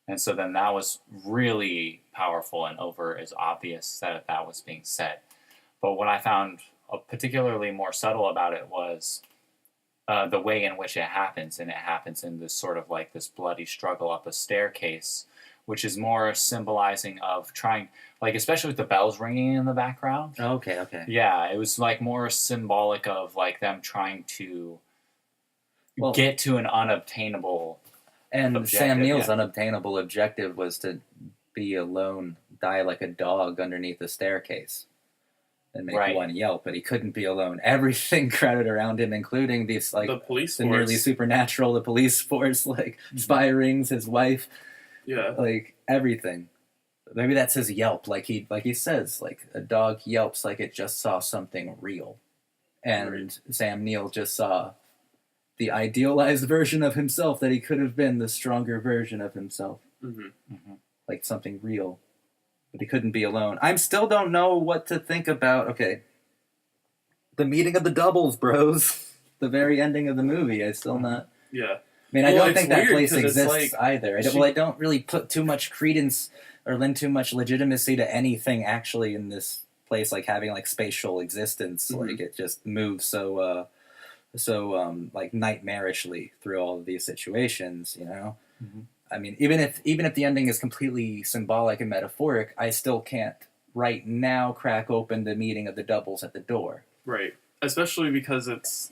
And so then that was really powerful and over as obvious that was being said. But what I found particularly more subtle about it was the way in which it happens. And it happens in this sort of like this bloody struggle up a staircase, which is more symbolizing of trying, like, especially with the bells ringing in the background. Okay. Yeah, it was like more symbolic of like them trying to get to an unobtainable and Sam Neill's unobtainable objective was to be alone, die like a dog underneath a staircase and make one yelp, but he couldn't be alone. Everything crowded around him, including these, like, the police force, nearly supernatural, the police force, like spy rings, his wife, like everything. Maybe that's his yelp, like he says, like a dog yelps like it just saw something real, and Sam Neill just saw the idealized version of himself that he could have been, the stronger version of himself, like something real. But he couldn't be alone. I still don't know what to think about. Okay, the meeting of the doubles, bros. The very ending of the movie. I still not. Yeah. I mean, I don't think that place exists either. I don't really put too much credence or lend too much legitimacy to anything actually in this place, like having like spatial existence. Like it just moves so like nightmarishly through all of these situations, you know. I mean, even if the ending is completely symbolic and metaphoric, I still can't right now crack open the meeting of the doubles at the door. Right. Especially because it's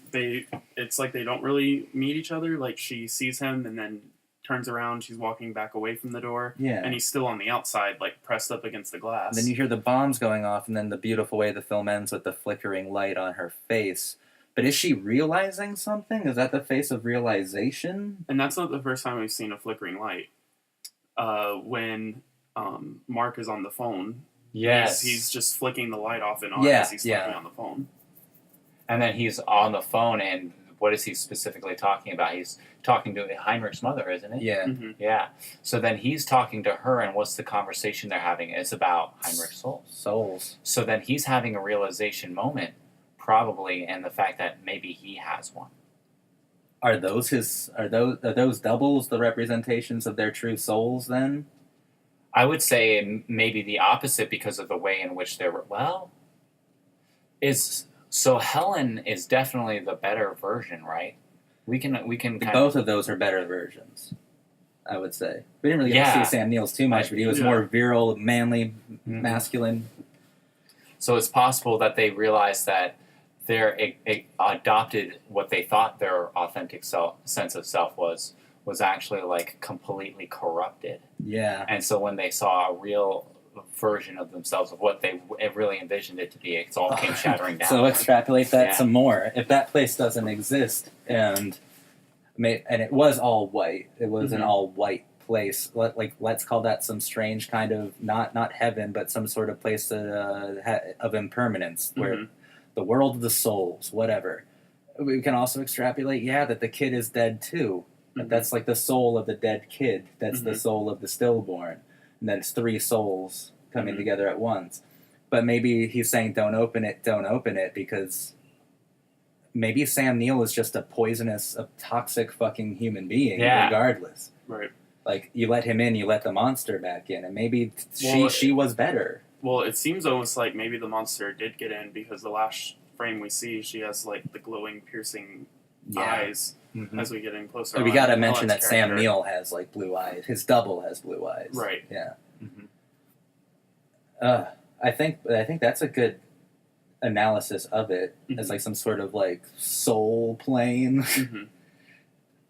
like they don't really meet each other. Like, she sees him and then turns around, she's walking back away from the door. Yeah. And he's still on the outside, like, pressed up against the glass. And then you hear the bombs going off, and then the beautiful way the film ends with the flickering light on her face. But is she realizing something? Is that the face of realization? And that's not the first time we've seen a flickering light. When Mark is on the phone, Yes. he's just flicking the light off and on Yeah, as he's talking on the phone. And then he's on the phone, and what is he specifically talking about? He's talking to Heinrich's mother, isn't it? Yeah. Mm-hmm. Yeah. So then he's talking to her, and what's the conversation they're having? It's about Heinrich's soul. Souls. So then he's having a realization moment, probably, and the fact that maybe he has one. Are those doubles the representations of their true souls then? I would say maybe the opposite because of the way in which they're so Helen is definitely the better version, right? We can Both of those are better versions, I would say. We didn't really get to see Sam Neill's too much, but he was more virile, manly, masculine. So it's possible that they realized that they adopted what they thought their authentic sense of self was actually like completely corrupted. Yeah. And so when they saw a real version of themselves of what they really envisioned it to be, it all came shattering down. So extrapolate that some more. If that place doesn't exist, and it was all white, it was an all white place. Let's call that some strange kind of not heaven, but some sort of place of impermanence where the world of the souls, whatever. We can also extrapolate, that the kid is dead too. That's like the soul of the dead kid. That's the soul of the stillborn. And then it's three souls coming together at once. But maybe he's saying, don't open it, because maybe Sam Neill is just a poisonous, a toxic fucking human being, regardless. Right. Like, you let him in, you let the monster back in, and maybe she was better. Well, it seems almost like maybe the monster did get in, because the last frame we see, she has, like, the glowing, piercing eyes as we get in closer. We gotta mention that Sam Neill has, like, blue eyes. His double has blue eyes. Right. Yeah. I think that's a good analysis of it as, like, some sort of, like, soul plane.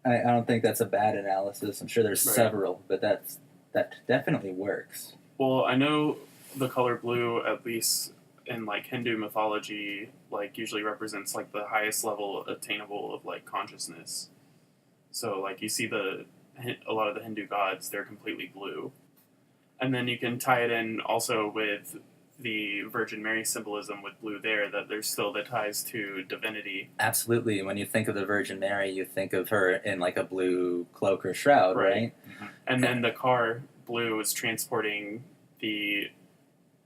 I don't think that's a bad analysis. I'm sure there's several, but that definitely works. Well, I know the color blue, at least in, like, Hindu mythology, like, usually represents, like, the highest level attainable of, like, consciousness. So, like, you see a lot of the Hindu gods, they're completely blue. And then you can tie it in also with the Virgin Mary symbolism with blue there, that there's still the ties to divinity. Absolutely. When you think of the Virgin Mary, you think of her in, like, a blue cloak or shroud, right? And then the car, blue, is transporting the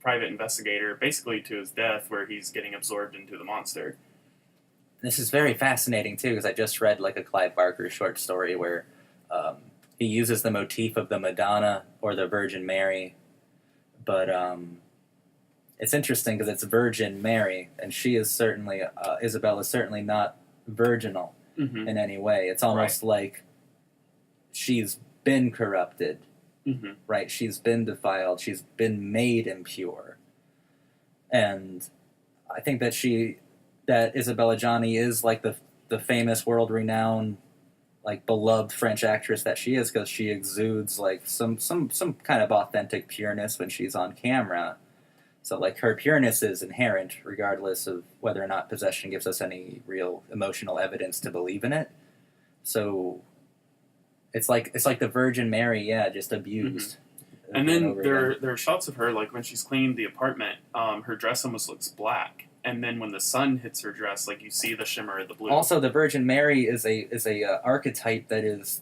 private investigator basically to his death, where he's getting absorbed into the monster. This is very fascinating, too, because I just read, like, a Clive Barker short story where he uses the motif of the Madonna or the Virgin Mary, but it's interesting because it's Virgin Mary, and she is certainly, Isabelle is certainly not virginal in any way. It's almost like she's been corrupted, right? She's been defiled, she's been made impure. And I think that Isabelle Adjani is like the famous, world-renowned, like, beloved French actress that she is, because she exudes, like, some kind of authentic pureness when she's on camera. So, like, her pureness is inherent, regardless of whether or not possession gives us any real emotional evidence to believe in it. So, it's like the Virgin Mary, just abused. And then there are shots of her, like, when she's cleaning the apartment, her dress almost looks black. And then when the sun hits her dress, like, you see the shimmer of the blue. Also, the Virgin Mary is a archetype that is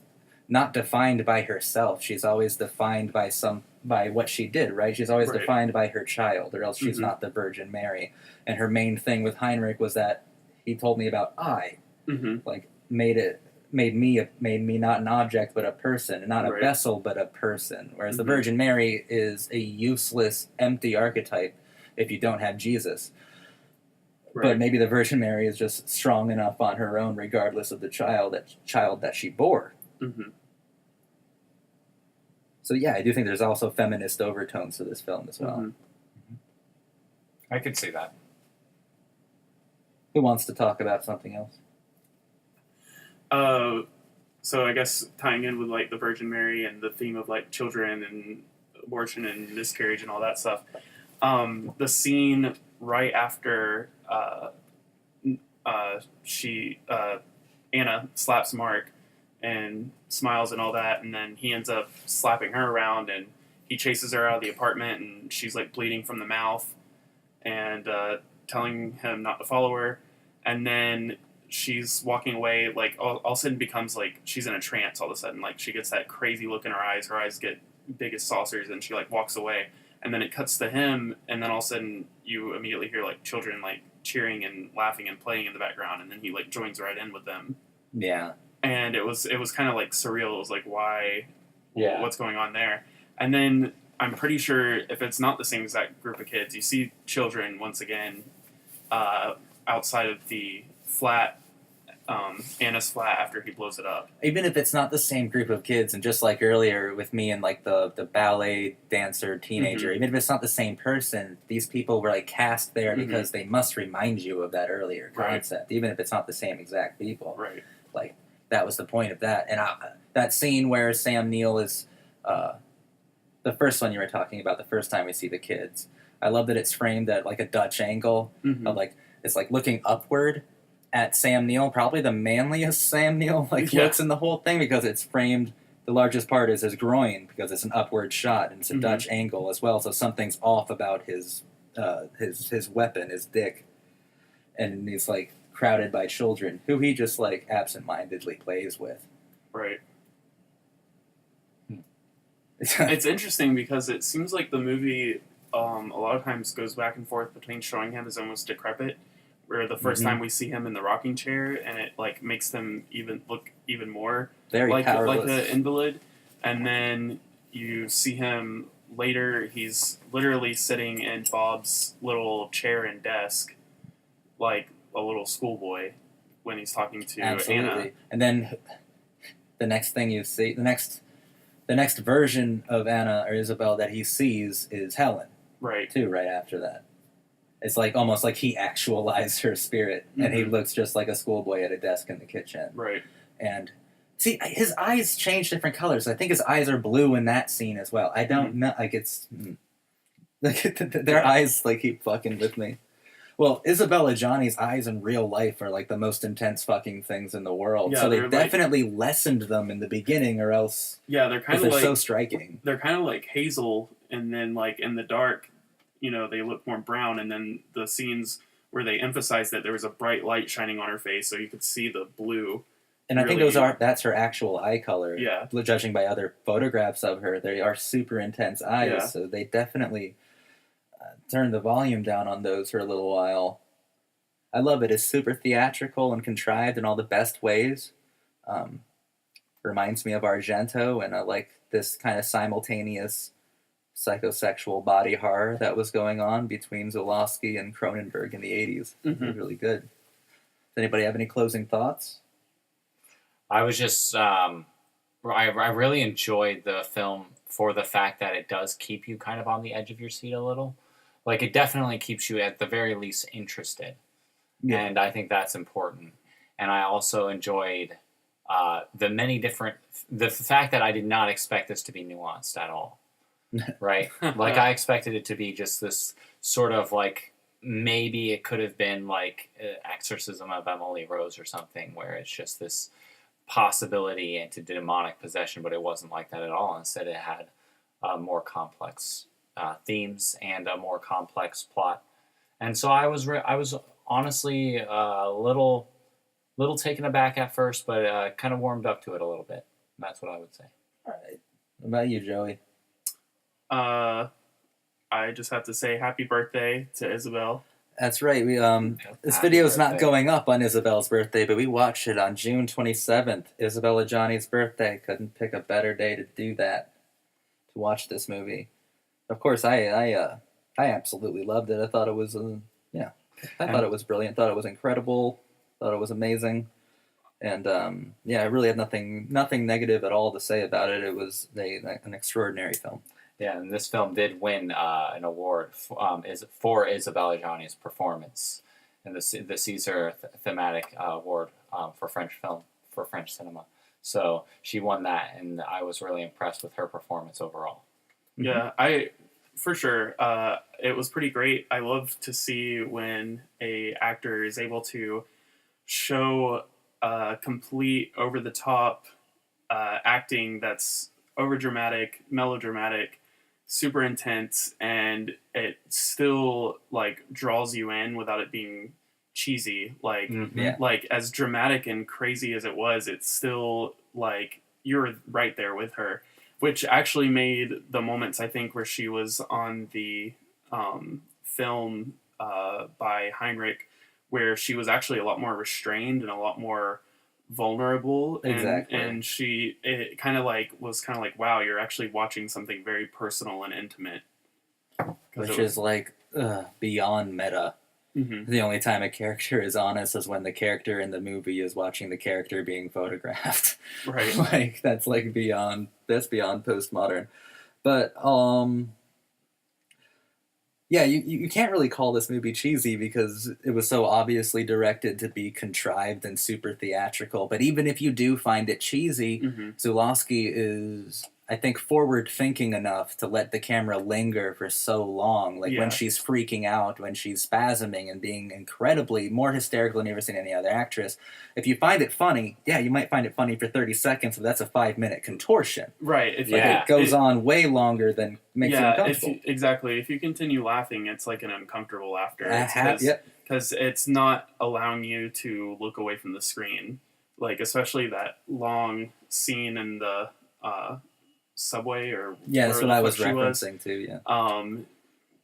not defined by herself. She's always defined by what she did, right? She's always defined by her child, or else she's not the Virgin Mary. And her main thing with Heinrich was that he told me about like, made me not an object but a person, not a vessel but a person. Whereas the Virgin Mary is a useless, empty archetype if you don't have Jesus. But maybe the Virgin Mary is just strong enough on her own, regardless of the child that she bore. So yeah, I do think there's also feminist overtones to this film as well. Mm-hmm. I could see that. Who wants to talk about something else? So I guess tying in with like the Virgin Mary and the theme of like children and abortion and miscarriage and all that stuff. The scene right after Anna slaps Mark and smiles and all that, and then he ends up slapping her around, and he chases her out of the apartment, and she's like bleeding from the mouth, and telling him not to follow her, and then she's walking away, like all of a sudden becomes like she's in a trance. All of a sudden, like she gets that crazy look in her eyes get big as saucers, and she like walks away, and then it cuts to him, and then all of a sudden you immediately hear like children like cheering and laughing and playing in the background, and then he like joins right in with them. Yeah. And it was kind of like surreal. It was like, why? Yeah. What's going on there? And then I'm pretty sure if it's not the same exact group of kids, you see children once again outside of the flat, Anna's flat after he blows it up. Even if it's not the same group of kids, and just like earlier with me and like the ballet dancer teenager, even if it's not the same person, these people were like cast there because they must remind you of that earlier concept, even if it's not the same exact people. Right. Like, that was the point of that. And that scene where Sam Neill is the first one you were talking about, the first time we see the kids. I love that it's framed at like a Dutch angle of like it's like looking upward at Sam Neill, probably the manliest Sam Neill looks in the whole thing, because it's framed. The largest part is his groin because it's an upward shot, and it's a Dutch angle as well. So something's off about his weapon, his dick, and he's like crowded by children who he just like absentmindedly plays with. Right. It's interesting because it seems like the movie a lot of times goes back and forth between showing him as almost decrepit, where the first time we see him in the rocking chair, and it like makes him look even more very like powerless, like an invalid, and then you see him later. He's literally sitting in Bob's little chair and desk, like a little schoolboy, when he's talking to Anna. And then the next thing you see, the next version of Anna or Isabelle that he sees is Helen. Right. Too, right after that. It's like almost like he actualized her spirit, and he looks just like a schoolboy at a desk in the kitchen. Right. And see, his eyes change different colors. I think his eyes are blue in that scene as well. I don't know, like it's like their eyes like keep fucking with me. Well, Isabelle Adjani's eyes in real life are like the most intense fucking things in the world. Yeah, so they like, definitely lessened them in the beginning, or else they're kind of like so striking. They're kind of like hazel, and then like in the dark, they look more brown. And then the scenes where they emphasize that there was a bright light shining on her face, so you could see the blue. And I think that's her actual eye color. Yeah. Judging by other photographs of her, they are super intense eyes. Yeah. So they definitely turned the volume down on those for a little while. I love it. It's super theatrical and contrived in all the best ways. Reminds me of Argento, and I like this kind of simultaneous psychosexual body horror that was going on between Żuławski and Cronenberg in the 80s. It was really good. Does anybody have any closing thoughts? I was just, I really enjoyed the film for the fact that it does keep you kind of on the edge of your seat a little. Like, it definitely keeps you, at the very least, interested. Yeah. And I think that's important. And I also enjoyed the fact that I did not expect this to be nuanced at all. Right? Like, I expected it to be just this sort of, like, maybe it could have been, like, Exorcism of Emily Rose or something, where it's just this possibility into demonic possession, but it wasn't like that at all. Instead, it had more complex themes and a more complex plot. And so I was honestly a little taken aback at first, but kind of warmed up to it a little bit. That's what I would say. All right. What about you, Joey? I just have to say happy birthday to Isabelle. That's right. We this video is not going up on Isabelle's birthday, but we watched it on June 27th, Isabelle Adjani's birthday. Couldn't pick a better day to do that, to watch this movie. Of course, I absolutely loved it. I thought it was I thought it was brilliant. Thought it was incredible. Thought it was amazing. And yeah, I really have nothing negative at all to say about it. It was an extraordinary film. Yeah, and this film did win an award for Isabelle Adjani's performance in the Caesar thematic award for French cinema. So she won that, and I was really impressed with her performance overall. Yeah, for sure. It was pretty great. I love to see when a actor is able to show complete over the top acting that's over dramatic, melodramatic, super intense, and it still like draws you in without it being cheesy. Like like as dramatic and crazy as it was, it's still like you're right there with her, which actually made the moments I think where she was on the film by Heinrich, where she was actually a lot more restrained and a lot more vulnerable, and it kind of like was kind of like, wow, you're actually watching something very personal and intimate, which is like beyond meta. Mm-hmm. The only time a character is honest is when the character in the movie is watching the character being photographed. Right. Like that's beyond postmodern. But yeah, you can't really call this movie cheesy because it was so obviously directed to be contrived and super theatrical. But even if you do find it cheesy, Żuławski is, I think, forward-thinking enough to let the camera linger for so long. Like when she's freaking out, when she's spasming and being incredibly more hysterical than you've ever seen any other actress. If you find it funny, yeah, you might find it funny for 30 seconds, but that's a 5-minute contortion. Right. It goes on way longer than makes you uncomfortable. Exactly. If you continue laughing, it's like an uncomfortable laughter. Because it's not allowing you to look away from the screen. Like, especially that long scene in the subway or that's what I was referencing too.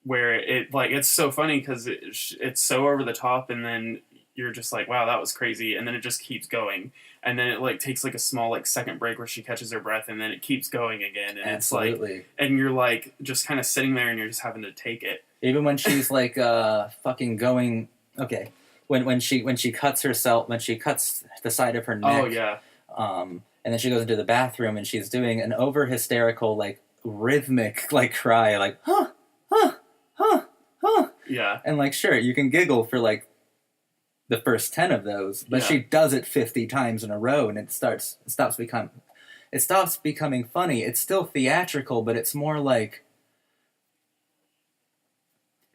Where it's so funny because it's so over the top, and then you're just like, wow, that was crazy, and then it just keeps going, and then it like takes like a small like second break where she catches her breath, and then it keeps going again, and Absolutely. It's like, and you're like just kind of sitting there, and you're just having to take it. Even when she's like fucking going, okay, when she cuts herself, when she cuts the side of her neck, oh yeah. And then she goes into the bathroom and she's doing an over hysterical, like rhythmic, like cry, like huh, huh, huh, huh. Yeah. And like, sure, you can giggle for like the first 10 of those, but she does it 50 times in a row, and it stops becoming funny. It's still theatrical, but it's more like,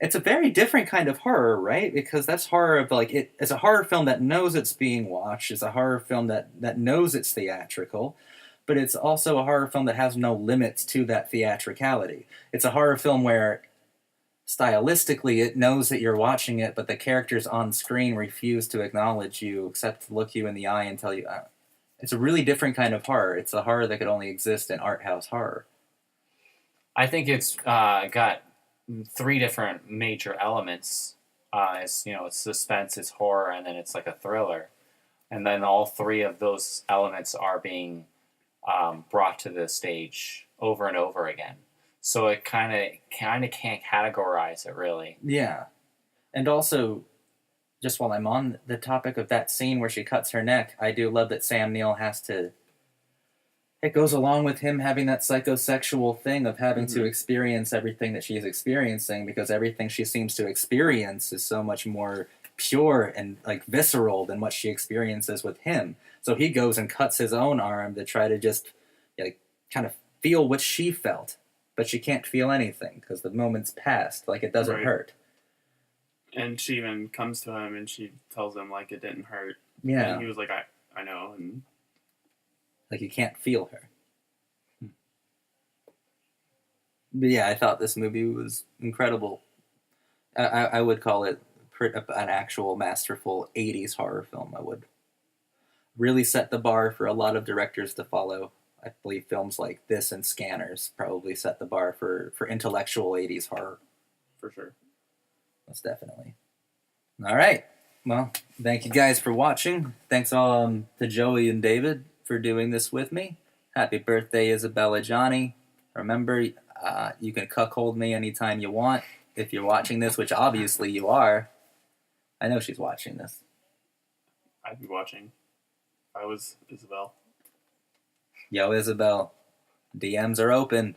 it's a very different kind of horror, right? Because that's horror of like, it's a horror film that knows it's being watched. It's a horror film that knows it's theatrical, but it's also a horror film that has no limits to that theatricality. It's a horror film where stylistically it knows that you're watching it, but the characters on screen refuse to acknowledge you except to look you in the eye and tell you. It's a really different kind of horror. It's a horror that could only exist in art house horror. I think it's got 3 different major elements. It's suspense, it's horror, and then it's like a thriller. And then all 3 of those elements are being brought to the stage over and over again. So it kind of can't categorize it really. Yeah, and also, just while I'm on the topic of that scene where she cuts her neck, I do love that Sam Neill has to. It goes along with him having that psychosexual thing of having to experience everything that she's experiencing, because everything she seems to experience is so much more pure and like visceral than what she experiences with him. So he goes and cuts his own arm to try to just like kind of feel what she felt, but she can't feel anything because the moment's passed. Like it doesn't hurt. And she even comes to him and she tells him like it didn't hurt. Yeah, and he was like, I know, and. Like, you can't feel her. But yeah, I thought this movie was incredible. I would call it an actual masterful 80s horror film. I would really set the bar for a lot of directors to follow. I believe films like this and Scanners probably set the bar for intellectual 80s horror. For sure. Most definitely. All right. Well, thank you guys for watching. Thanks to Joey and David for doing this with me. Happy birthday, Isabelle Adjani. Remember, you can cuckold me anytime you want. If you're watching this, which obviously you are. I know she's watching this. I'd be watching. I was Isabelle. Yo, Isabelle, DMs are open.